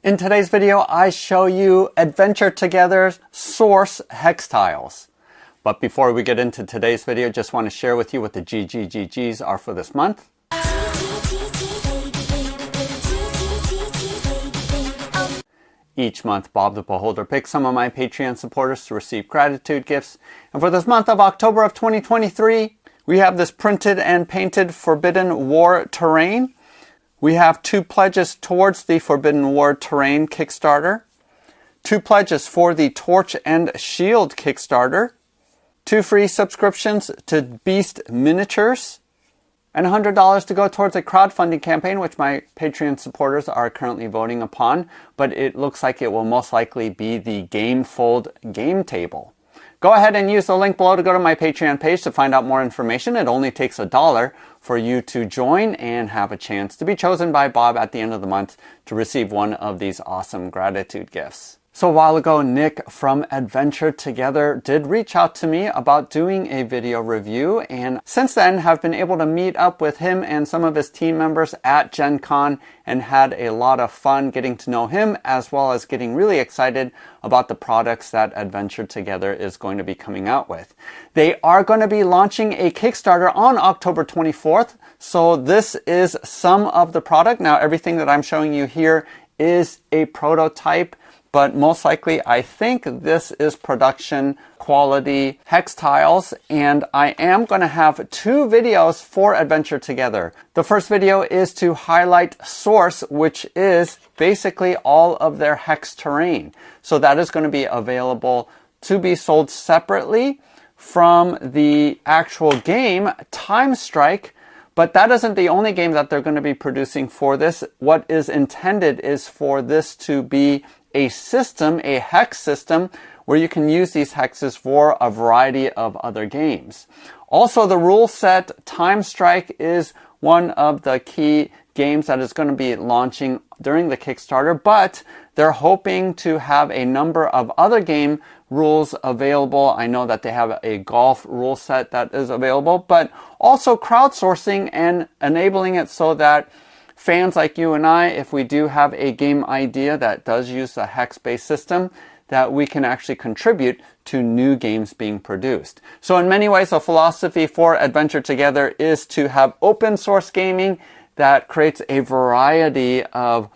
In today's video, I show you Adventure Together's Source hex tiles. But before we get into today's video, just want to share with you what the GGGGs are for this month. Each month, Bob the Beholder picks some of my Patreon supporters to receive gratitude gifts. And for this month of October of 2023, we have this printed and painted Forbidden War terrain. We have 2 pledges towards the Forbidden War terrain Kickstarter, 2 pledges for the Torch and Shield Kickstarter, 2 free subscriptions to Beast Miniatures, and $100 to go towards a crowdfunding campaign, which my Patreon supporters are currently voting upon, but it looks like it will most likely be the Gamefold game table. Go ahead and use the link below to go to my Patreon page to find out more information. It only takes $1 for you to join and have a chance to be chosen by Bob at the end of the month to receive one of these awesome gratitude gifts. So a while ago, Nick from Adventure Together did reach out to me about doing a video review, and since then have been able to meet up with him and some of his team members at Gen Con and had a lot of fun getting to know him, as well as getting really excited about the products that Adventure Together is going to be coming out with. They are going to be launching a Kickstarter on October 24th, so this is some of the product. Now, everything that I'm showing you here is a prototype, but most likely I think this is production quality hex tiles, and I am going to have 2 videos for Adventure Together. The first video is to highlight Source, which is basically all of their hex terrain. So that is going to be available to be sold separately from the actual game, Time Strike. But that isn't the only game that they're going to be producing for this. What is intended is for this to be a system, a hex system, where you can use these hexes for a variety of other games. Also, the rule set Time Strike is one of the key games that is going to be launching during the Kickstarter, but they're hoping to have a number of other game rules available. I know that they have a golf rule set that is available, but also crowdsourcing and enabling it so that fans like you and I, if we do have a game idea that does use a hex-based system, that we can actually contribute to new games being produced. So in many ways, the philosophy for Adventure Together is to have open source gaming that creates a variety of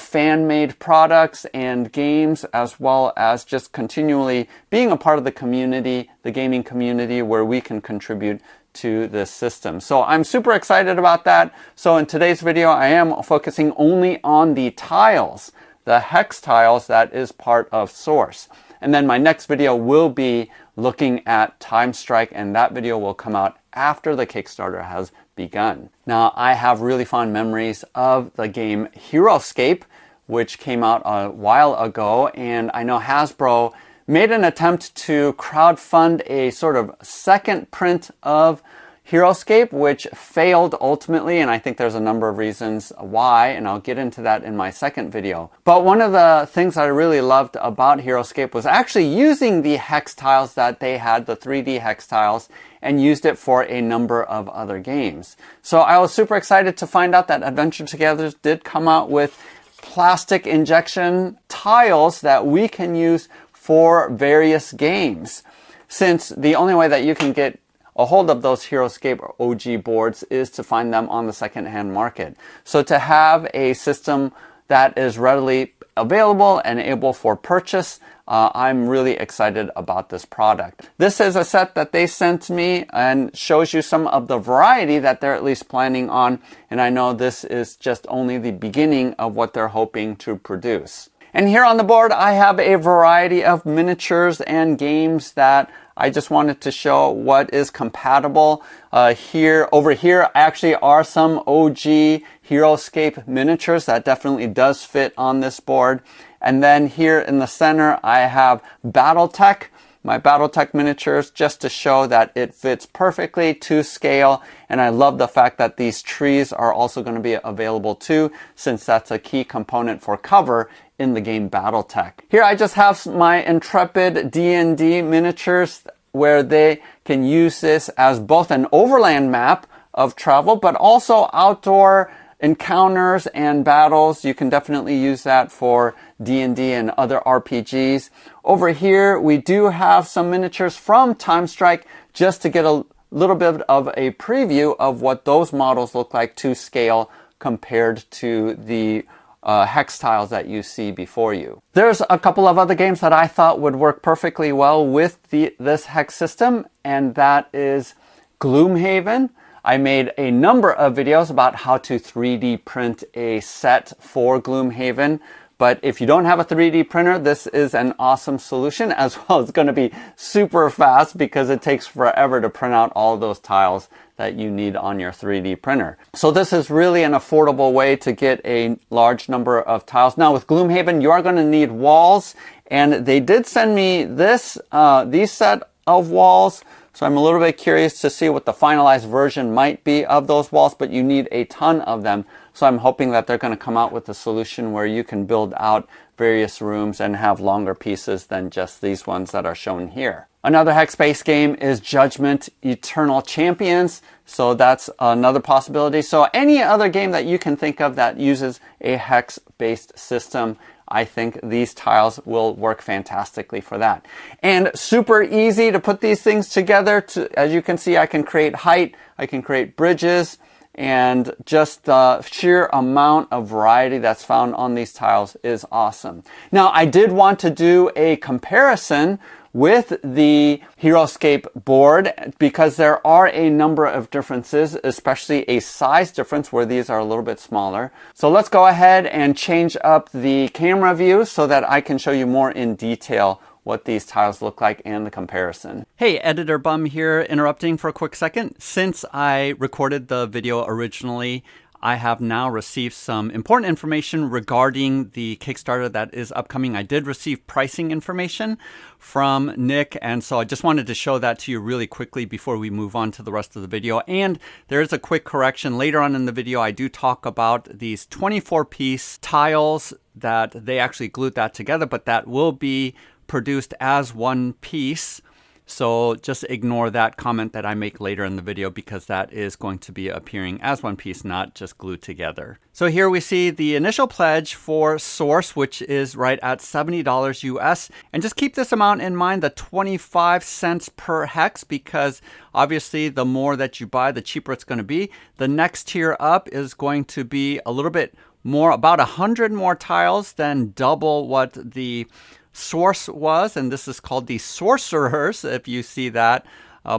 fan-made products and games, as well as just continually being a part of the community, the gaming community, where we can contribute to this system. So I'm super excited about that. So in today's video, I am focusing only on the tiles, the hex tiles that is part of Source. And then my next video will be looking at Time Strike, and that video will come out after the Kickstarter has begun. Now, I have really fond memories of the game Heroscape, which came out a while ago, and I know Hasbro made an attempt to crowdfund a sort of second print of Heroscape, which failed ultimately, and I think there's a number of reasons why, and I'll get into that in my second video. But one of the things I really loved about Heroscape was actually using the hex tiles that they had, the 3D hex tiles, and used it for a number of other games. So I was super excited to find out that Adventure Together did come out with plastic injection tiles that we can use for various games, since the only way that you can get a hold of those Heroscape OG boards is to find them on the secondhand market. So to have a system that is readily available and able for purchase, I'm really excited about this product. This is a set that they sent me and shows you some of the variety that they're at least planning on, and I know this is just only the beginning of what they're hoping to produce. And here on the board, I have a variety of miniatures and games that I just wanted to show what is compatible. Over here actually are some OG Heroscape miniatures that definitely does fit on this board. And then here in the center, I have Battletech, my Battletech miniatures, just to show that it fits perfectly to scale. And I love the fact that these trees are also going to be available too, since that's a key component for cover in the game Battletech. Here I just have my Intrepid D&D miniatures, where they can use this as both an overland map of travel, but also outdoor encounters and battles. You can definitely use that for D&D and other RPGs. Over here, we do have some miniatures from Time Strike just to get a little bit of a preview of what those models look like to scale compared to the hex tiles that you see before you. There's a couple of other games that I thought would work perfectly well with this hex system, and that is Gloomhaven. I made a number of videos about how to 3D print a set for Gloomhaven, but if you don't have a 3D printer, this is an awesome solution, as well as going to be super fast because it takes forever to print out all those tiles that you need on your 3D printer. So this is really an affordable way to get a large number of tiles. Now with Gloomhaven, you are going to need walls, and they did send me these set of walls. So I'm a little bit curious to see what the finalized version might be of those walls, but you need a ton of them. So I'm hoping that they're going to come out with a solution where you can build out various rooms and have longer pieces than just these ones that are shown here. Another hex-based game is Judgment Eternal Champions. So that's another possibility. So any other game that you can think of that uses a hex-based system, I think these tiles will work fantastically for that. And super easy to put these things together. As you can see, I can create height, I can create bridges, and just the sheer amount of variety that's found on these tiles is awesome. Now, I did want to do a comparison with the Heroscape board because there are a number of differences, especially a size difference where these are a little bit smaller. So let's go ahead and change up the camera view so that I can show you more in detail what these tiles look like and the comparison. Hey, Editor Bum here, interrupting for a quick second. Since I recorded the video originally, I have now received some important information regarding the Kickstarter that is upcoming. I did receive pricing information from Nick, and so I just wanted to show that to you really quickly before we move on to the rest of the video. And there is a quick correction. Later on in the video, I do talk about these 24-piece tiles that they actually glued that together, but that will be produced as one piece. So just ignore that comment that I make later in the video because that is going to be appearing as one piece, not just glued together. So here we see the initial pledge for Source, which is right at $70 US. And just keep this amount in mind, the 25 cents per hex, because obviously the more that you buy, the cheaper it's going to be. The next tier up is going to be a little bit more, about 100 more tiles than double what the Source was, and this is called the Sorcerers, if you see that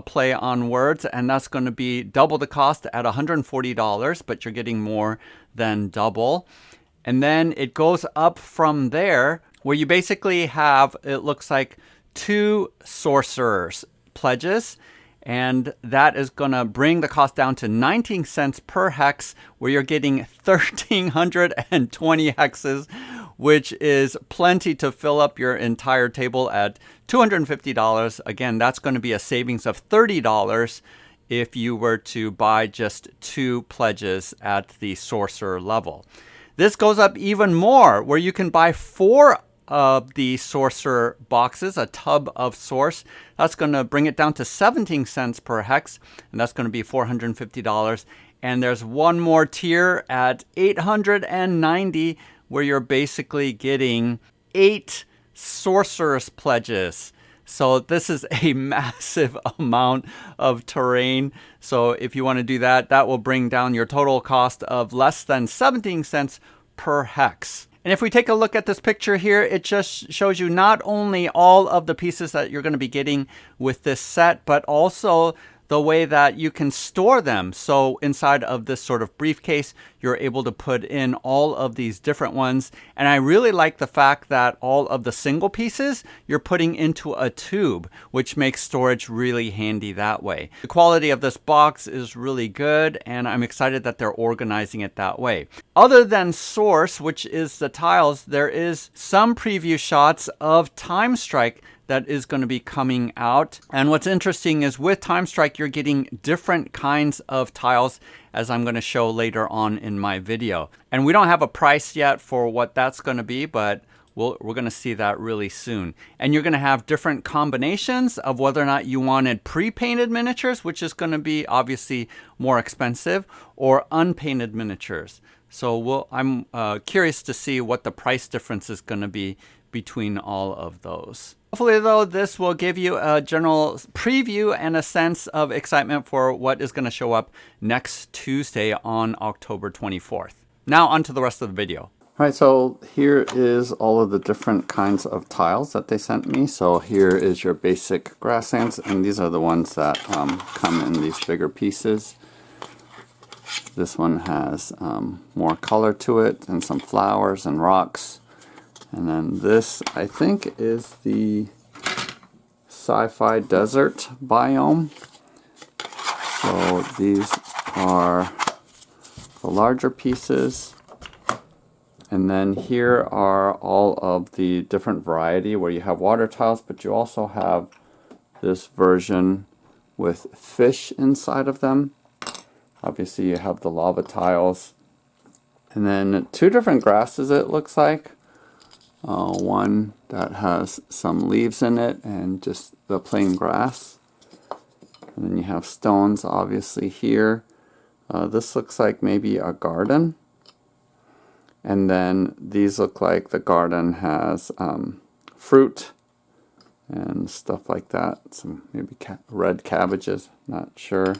play on words, and that's going to be double the cost at $140, but you're getting more than double. And then it goes up from there where you basically have, it looks like, 2 Sorcerers pledges, and that is going to bring the cost down to 19 cents per hex, where you're getting 1,320 hexes, which is plenty to fill up your entire table at $250. Again, that's going to be a savings of $30 if you were to buy just 2 pledges at the Sorcerer level. This goes up even more, where you can buy 4 of the Sorcerer boxes, a tub of Source. That's going to bring it down to 17 cents per hex, and that's going to be $450. And there's one more tier at $890, where you're basically getting 8 Sorcerer's pledges. So this is a massive amount of terrain. So if you want to do that, that will bring down your total cost of less than 17 cents per hex. And if we take a look at this picture here, it just shows you not only all of the pieces that you're going to be getting with this set, but also the way that you can store them. So inside of this sort of briefcase, you're able to put in all of these different ones. And I really like the fact that all of the single pieces you're putting into a tube, which makes storage really handy that way. The quality of this box is really good, and I'm excited that they're organizing it that way. Other than Source, which is the tiles, there is some preview shots of Time Strike that is going to be coming out. And what's interesting is with Time Strike, you're getting different kinds of tiles, as I'm going to show later on in my video. And we don't have a price yet for what that's going to be, but we're going to see that really soon. And you're going to have different combinations of whether or not you wanted pre-painted miniatures, which is going to be obviously more expensive, or unpainted miniatures. So I'm curious to see what the price difference is going to be between all of those. Hopefully, though, this will give you a general preview and a sense of excitement for what is going to show up next Tuesday on October 24th. Now on to the rest of the video. All right, so here is all of the different kinds of tiles that they sent me. So here is your basic grasslands, and these are the ones that come in these bigger pieces. This one has more color to it and some flowers and rocks. And then this, I think, is the sci-fi desert biome. So these are the larger pieces. And then here are all of the different variety where you have water tiles, but you also have this version with fish inside of them. Obviously you have the lava tiles. And then two different grasses, it looks like. One that has some leaves in it and just the plain grass. And then you have stones obviously here. This looks like maybe a garden. And then these look like the garden has fruit and stuff like that. Some maybe red cabbages, not sure.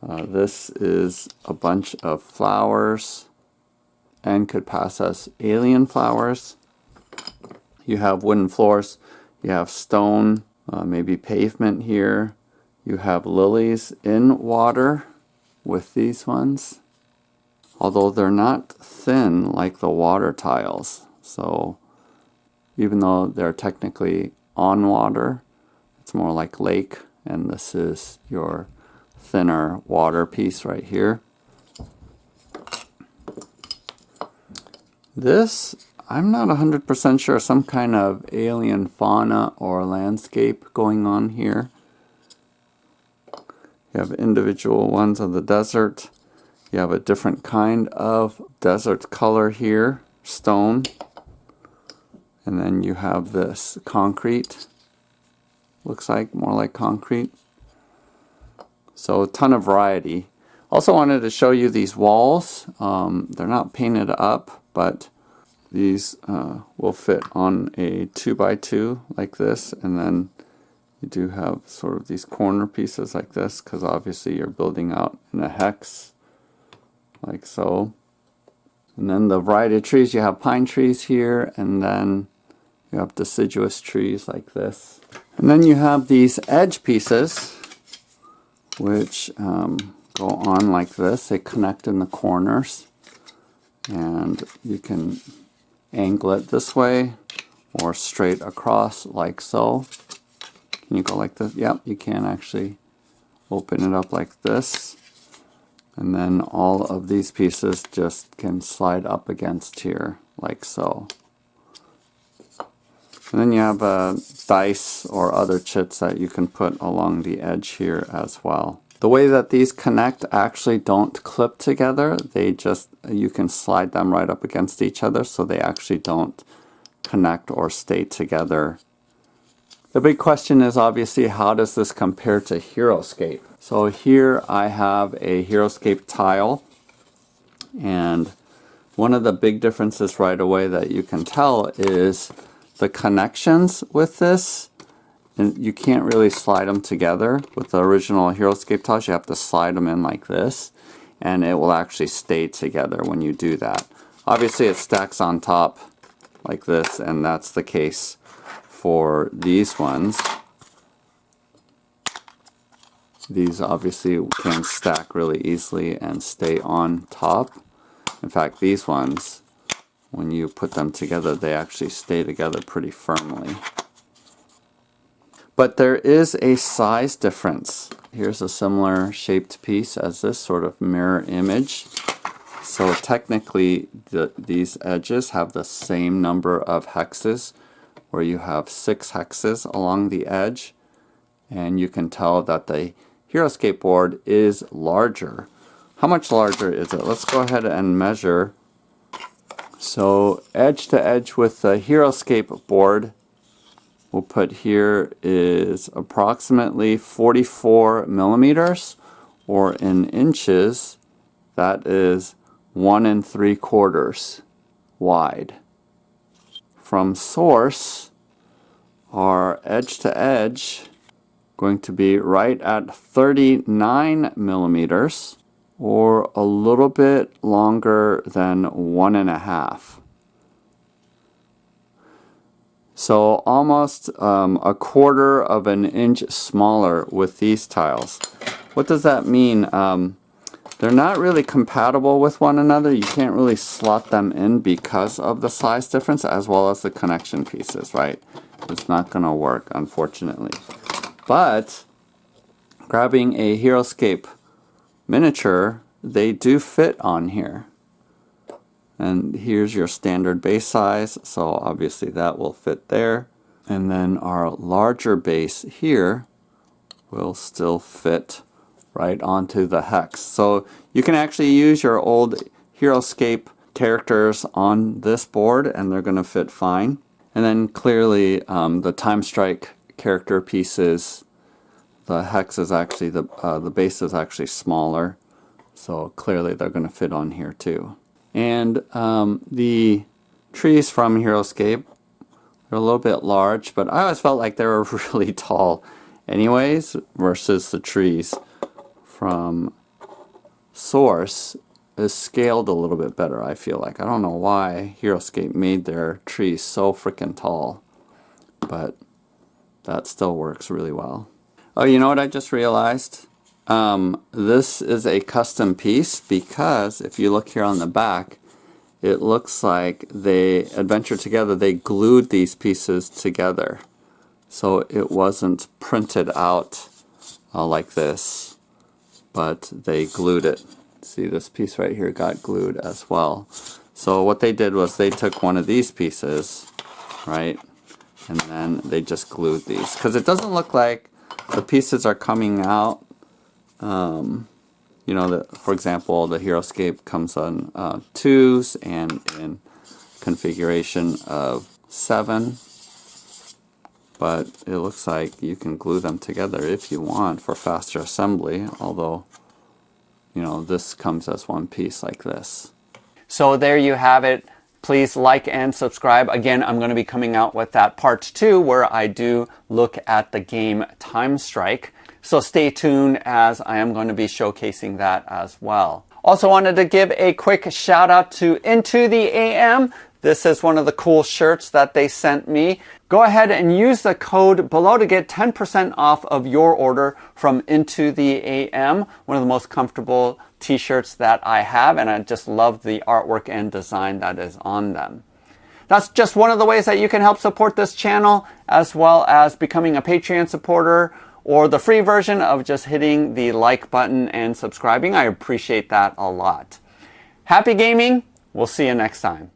This is a bunch of flowers and could pass as alien flowers. You have wooden floors, you have stone, maybe pavement here. You have lilies in water with these ones, although they're not thin like the water tiles. So even though they're technically on water, it's more like lake, and this is your thinner water piece right here. This, I'm not 100% sure, some kind of alien fauna or landscape going on here. You have individual ones of the desert. You have a different kind of desert color here, stone. And then you have this concrete. Looks like more like concrete. So a ton of variety. Also wanted to show you these walls. They're not painted up, but these will fit on a 2x2 like this, and then you do have sort of these corner pieces like this, because obviously you're building out in a hex like so. And then the variety of trees, you have pine trees here, and then you have deciduous trees like this. And then you have these edge pieces which go on like this. They connect in the corners, and you can angle it this way or straight across like so. Can you go like this? Yep, you can actually open it up like this. And then all of these pieces just can slide up against here like so. And then you have dice or other chits that you can put along the edge here as well. The way that these connect actually don't clip together. They just, you can slide them right up against each other, so they actually don't connect or stay together. The big question is obviously, how does this compare to Heroscape? So here I have a Heroscape tile, and one of the big differences right away that you can tell is the connections with this. And you can't really slide them together. With the original Heroscape tiles, you have to slide them in like this, and it will actually stay together when you do that. Obviously it stacks on top like this, and that's the case for these ones. These obviously can stack really easily and stay on top. In fact, these ones, when you put them together, they actually stay together pretty firmly. But there is a size difference. Here's a similar shaped piece as this, sort of mirror image. So technically these edges have the same number of hexes, where you have 6 hexes along the edge, and you can tell that the Heroscape board is larger. How much larger is it? Let's go ahead and measure. So edge to edge with the Heroscape board, we'll put here, is approximately 44 millimeters, or in inches, that is 1 3/4 wide. From source, our edge to edge going to be right at 39 millimeters, or a little bit longer than 1.5. So almost a quarter of an inch smaller with these tiles. What does that mean? They're not really compatible with one another. You can't really slot them in because of the size difference, as well as the connection pieces, right? It's not going to work, unfortunately. But grabbing a Heroscape miniature, they do fit on here. And here's your standard base size, so obviously that will fit there. And then our larger base here will still fit right onto the hex. So you can actually use your old Heroscape characters on this board and they're going to fit fine. And then clearly the Time Strike character pieces, the hex is actually, the base is actually smaller. So clearly they're going to fit on here too. And the trees from Heroscape, they're a little bit large, but I always felt like they were really tall anyways, versus the trees from Source is scaled a little bit better, I feel like. I don't know why Heroscape made their trees so freaking tall, but that still works really well. Oh, you know what I just realized? This is a custom piece because if you look here on the back, it looks like they, Adventure Together, they glued these pieces together. So it wasn't printed out like this, but they glued it. See, this piece right here got glued as well. So what they did was they took one of these pieces, right, and then they just glued these. Because it doesn't look like the pieces are coming out. You know, for example, the Heroscape comes on 2s and in configuration of 7. But it looks like you can glue them together if you want for faster assembly, although, you know, this comes as one piece like this. So there you have it. Please like and subscribe. Again, I'm going to be coming out with that part 2 where I do look at the game Time Strike. So stay tuned as I am going to be showcasing that as well. Also wanted to give a quick shout out to Into the AM. This is one of the cool shirts that they sent me. Go ahead and use the code below to get 10% off of your order from Into the AM, one of the most comfortable t-shirts that I have, and I just love the artwork and design that is on them. That's just one of the ways that you can help support this channel, as well as becoming a Patreon supporter or the free version of just hitting the like button and subscribing. I appreciate that a lot. Happy gaming. We'll see you next time.